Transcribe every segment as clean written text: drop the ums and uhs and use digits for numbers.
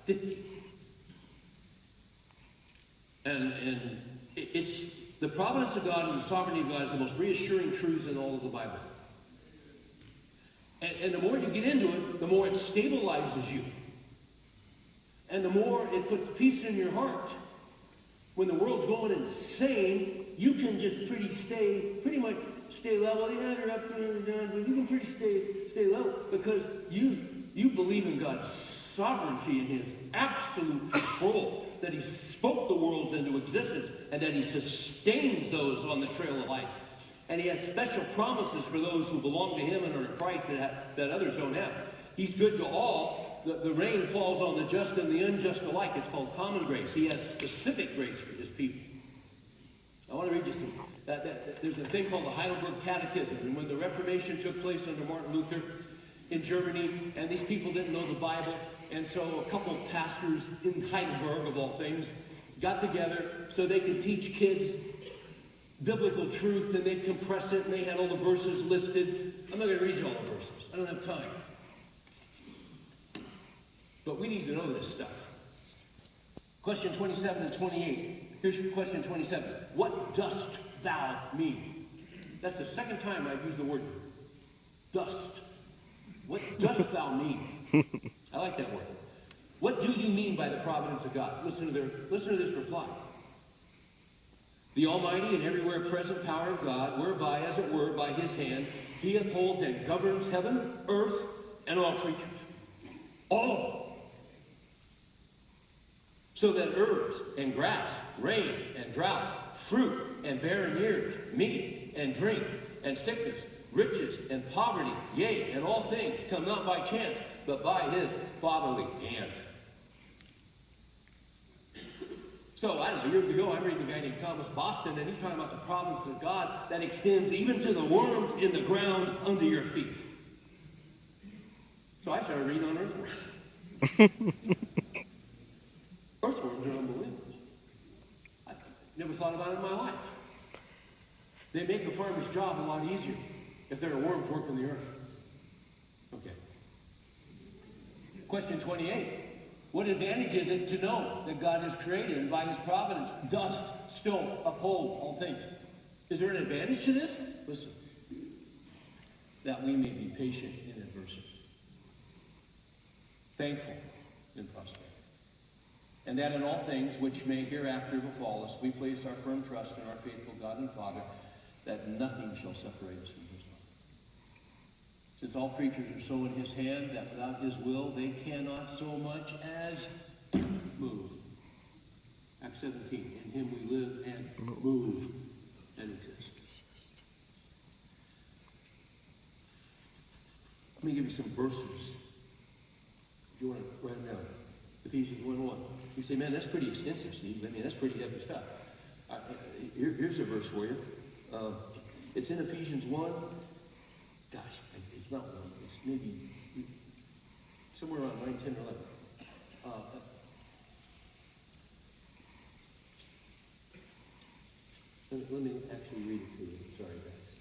50. And it's the providence of God and the sovereignty of God is the most reassuring truths in all of the Bible. And the more you get into it, the more it stabilizes you. And the more it puts peace in your heart. When the world's going insane, you can just pretty much stay level. Yeah, you're up and down, but you can stay level because you believe in God's sovereignty and his absolute control, that he spoke the worlds into existence and that he sustains those on the trail of life. And he has special promises for those who belong to him and are in Christ that others don't have. He's good to all. The rain falls on the just and the unjust alike. It's called common grace. He has specific grace for his people. I want to read you some. There's a thing called the Heidelberg Catechism. And when the Reformation took place under Martin Luther in Germany, and these people didn't know the Bible, and so a couple of pastors in Heidelberg, of all things, got together so they could teach kids biblical truth, and they'd compress it, and they had all the verses listed. I'm not going to read you all the verses. I don't have time. But we need to know this stuff. Question 27 and 28. Here's question 27. What dost thou mean? That's the second time I've used the word dust. What dost thou mean? I like that word. What do you mean by the providence of God? Listen to this reply. The almighty and everywhere present power of God, whereby, as it were, by his hand, he upholds and governs heaven, earth, and all creatures. All of them. So that herbs and grass, rain and drought, fruit and barren years, meat and drink, and sickness, riches and poverty, yea, and all things come not by chance, but by his fatherly hand. So, I don't know, years ago, I read a guy named Thomas Boston, and he's talking about the providence of God that extends even to the worms in the ground under your feet. So I started reading on earthworms. Earthworms are unbelievable. I never thought about it in my life. They make a farmer's job a lot easier if there are worms working the earth. Okay. Question 28. What advantage is it to know that God has created and by his providence doth still uphold all things? Is there an advantage to this? Listen. That we may be patient in adversity, thankful in prosperity, and that in all things which may hereafter befall us, we place our firm trust in our faithful God and Father, that nothing shall separate us from his love. Since all creatures are so in his hand, that without his will they cannot so much as move. Acts 17, in him we live and move and exist. Let me give you some verses. If you want to write them down. Ephesians 1:1. You say, man, that's pretty extensive, Steve. I mean, that's pretty heavy stuff. Here's a verse for you. It's in Ephesians 1. Gosh, it's not 1. It's maybe somewhere around 9, 10, or 11. Let me actually read it to you. Sorry, guys.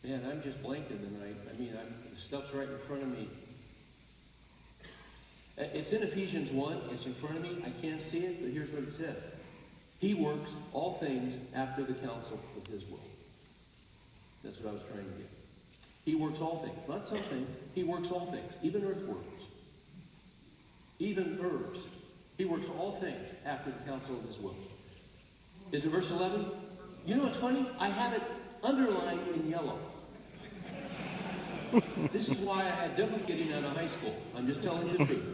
Man, I'm just blanking tonight. I mean, the stuff's right in front of me. It's in Ephesians 1. It's in front of me. I can't see it, but here's what it says. He works all things after the counsel of his will. That's what I was trying to get. He works all things. Not something. He works all things. Even earthworms. Even herbs. He works all things after the counsel of his will. Is it verse 11? You know what's funny? I have it underlined in yellow. This is why I had devil getting out of high school. I'm just telling you the truth.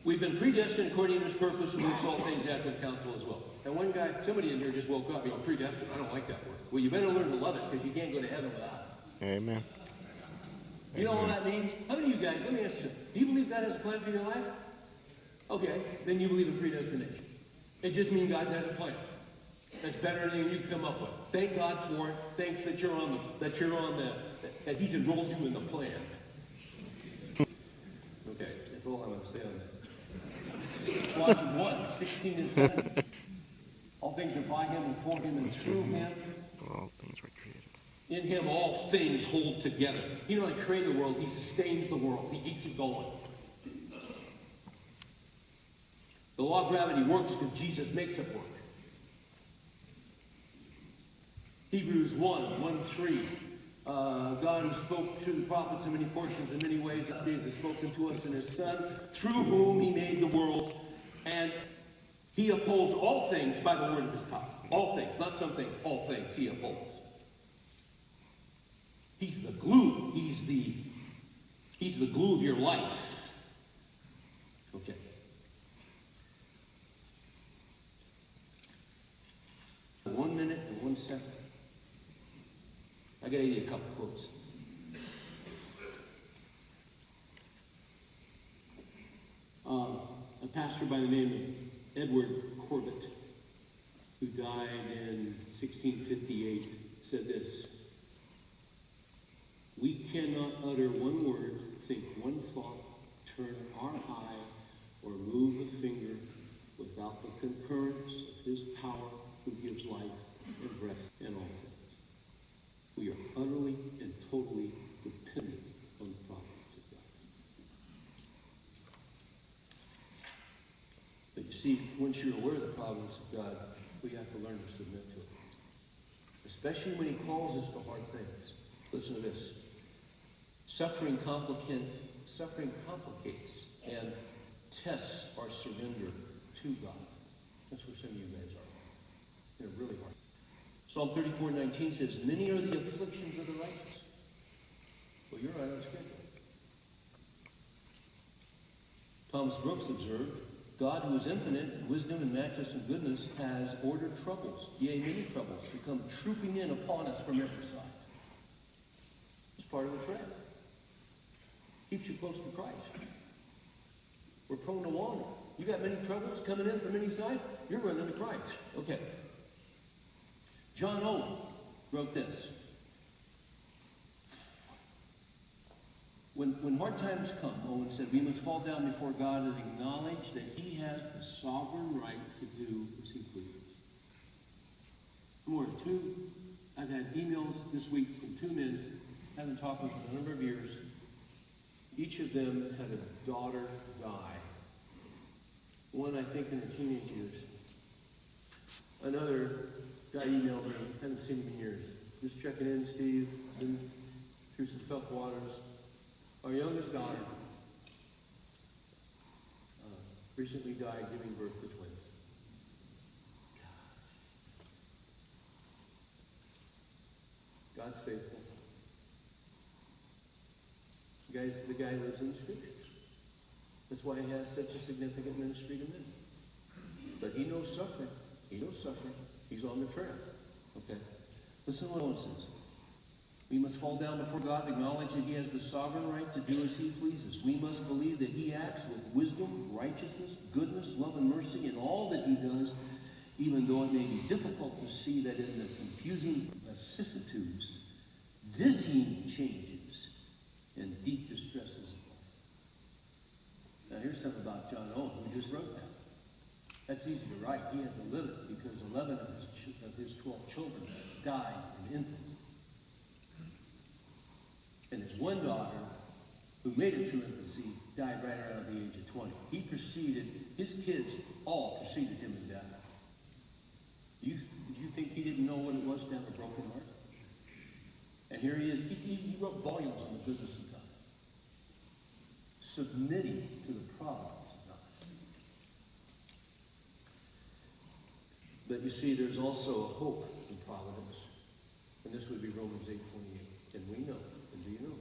We've been predestined according to his purpose, who works all things after the counsel as well. And one guy, somebody in here just woke up, predestined. I don't like that word. Well, you better learn to love it, because you can't go to heaven without it. Amen. You know what that means? How many of you guys, let me ask you, do you believe God has a plan for your life? Okay, then you believe in predestination. It just means God has a plan. That's better than you can come up with. Thank God for it. Thanks that that he's enrolled you in the plan. Okay, that's all I'm going to say on that. Colossians 1, 16 and 17. All things are by him and for him and through him. All things were created. In him all things hold together. He not only created the world, he sustains the world. He keeps it going. The law of gravity works because Jesus makes it work. Hebrews 1:3. God who spoke through the prophets in many portions, in many ways, has spoken to us in his Son, through whom he made the worlds, and he upholds all things by the word of his power. All things, not some things, all things he upholds. He's the glue. He's the glue of your life. Okay. One minute and 1 second. I gotta give you a couple quotes. A pastor by the name of Edward Corbett, who died in 1658, said this: "We cannot utter one word, think one thought, turn our eye, or move a finger without the concurrence of his power who gives life and breath and all things. We are utterly and totally dependent on the providence of God." But you see, once you're aware of the providence of God, we have to learn to submit to it. Especially when he calls us to hard things. Listen to this. Suffering complicates and tests our surrender to God. That's where some of you guys are. They're really hard. Psalm 34:19 says, "Many are the afflictions of the righteous." Well, you're right on schedule. Thomas Brooks observed, "God, who is infinite in wisdom and matchless in goodness, has ordered troubles, yea, many troubles, to come trooping in upon us from every side." It's part of the trap. Keeps you close to Christ. We're prone to wander. You got many troubles coming in from any side, you're running to Christ. Okay. John Owen wrote this: When hard times come, Owen said, we must fall down before God and acknowledge that he has the sovereign right to do as he pleases. I've had emails this week from 2 men, haven't talked with them in a number of years. Each of them had a daughter die. One, I think, in the teenage years. Another guy emailed me, haven't seen him in years. Just checking in, Steve, been through some tough waters. Our youngest daughter recently died giving birth to twins. God's faithful. The guy lives in the scriptures. That's why he has such a significant ministry to men. But he knows suffering. He's on the trail. Okay? Listen to what Owen says. We must fall down before God, acknowledge that he has the sovereign right to do as he pleases. We must believe that he acts with wisdom, righteousness, goodness, love, and mercy in all that he does, even though it may be difficult to see that in the confusing vicissitudes, dizzying changes, and deep distresses of life. Now here's something about John Owen, who just wrote that. That's easy to write. He had to live it because 11 of his 12 children died in infancy. And his one daughter, who made it through infancy, died right around the age of 20. His kids all preceded him in death. Do you think he didn't know what it was to have a broken heart? And here he is. He wrote volumes on the goodness of God, submitting to the providence of God. But you see, there's also a hope in providence. And this would be Romans 8:28. And we know, and do you know,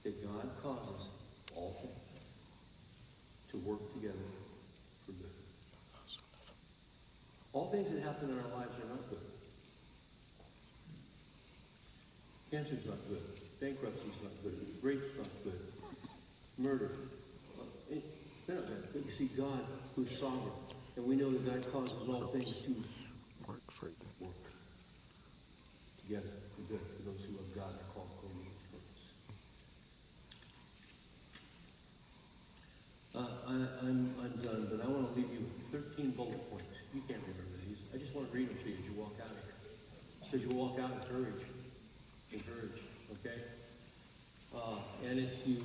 that God causes all things to work together for good. All things that happen in our lives are not good. Cancer's not good. Bankruptcy's not good. Rape's not good. Murder. They're not good. But you see, God, who's sovereign, and we know that God causes all things to work together for good for those who love God and are called according to his purpose. I'm done, but I want to leave you with 13 bullet points. You can't remember these. I just because you walk out encouraged. Encouraged, okay? And if you,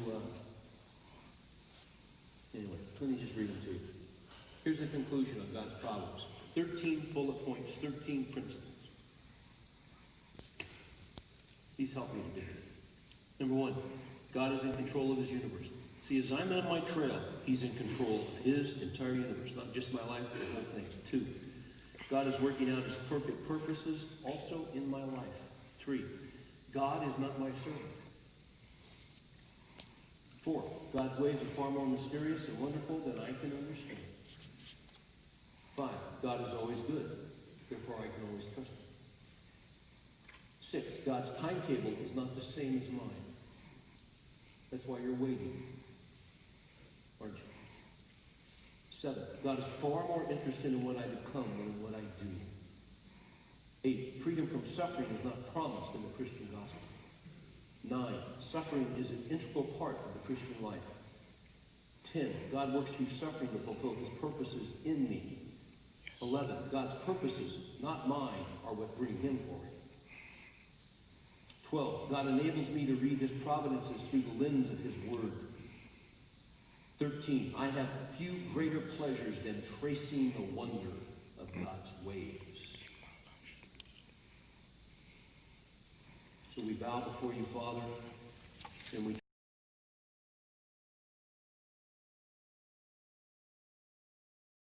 anyway, let me just read them to you. Here's the conclusion of God's providence. 13 bullet points, 13 principles. He's helped me to do it. Number one, God is in control of his universe. See, as I'm on my trail, he's in control of his entire universe, not just my life, but the whole thing. 2, God is working out his perfect purposes also in my life. 3, God is not my servant. 4, God's ways are far more mysterious and wonderful than I can understand. 5, God is always good, therefore I can always trust him. 6, God's timetable is not the same as mine. That's why you're waiting, aren't you? 7, God is far more interested in what I become than in what I do. 8, freedom from suffering is not promised in the Christian gospel. 9, suffering is an integral part of the Christian life. 10, God works through suffering to fulfill his purposes in me. 11, God's purposes, not mine, are what bring him glory. 12, God enables me to read his providences through the lens of his word. 13, I have few greater pleasures than tracing the wonder of God's ways. So we bow before you, Father, and we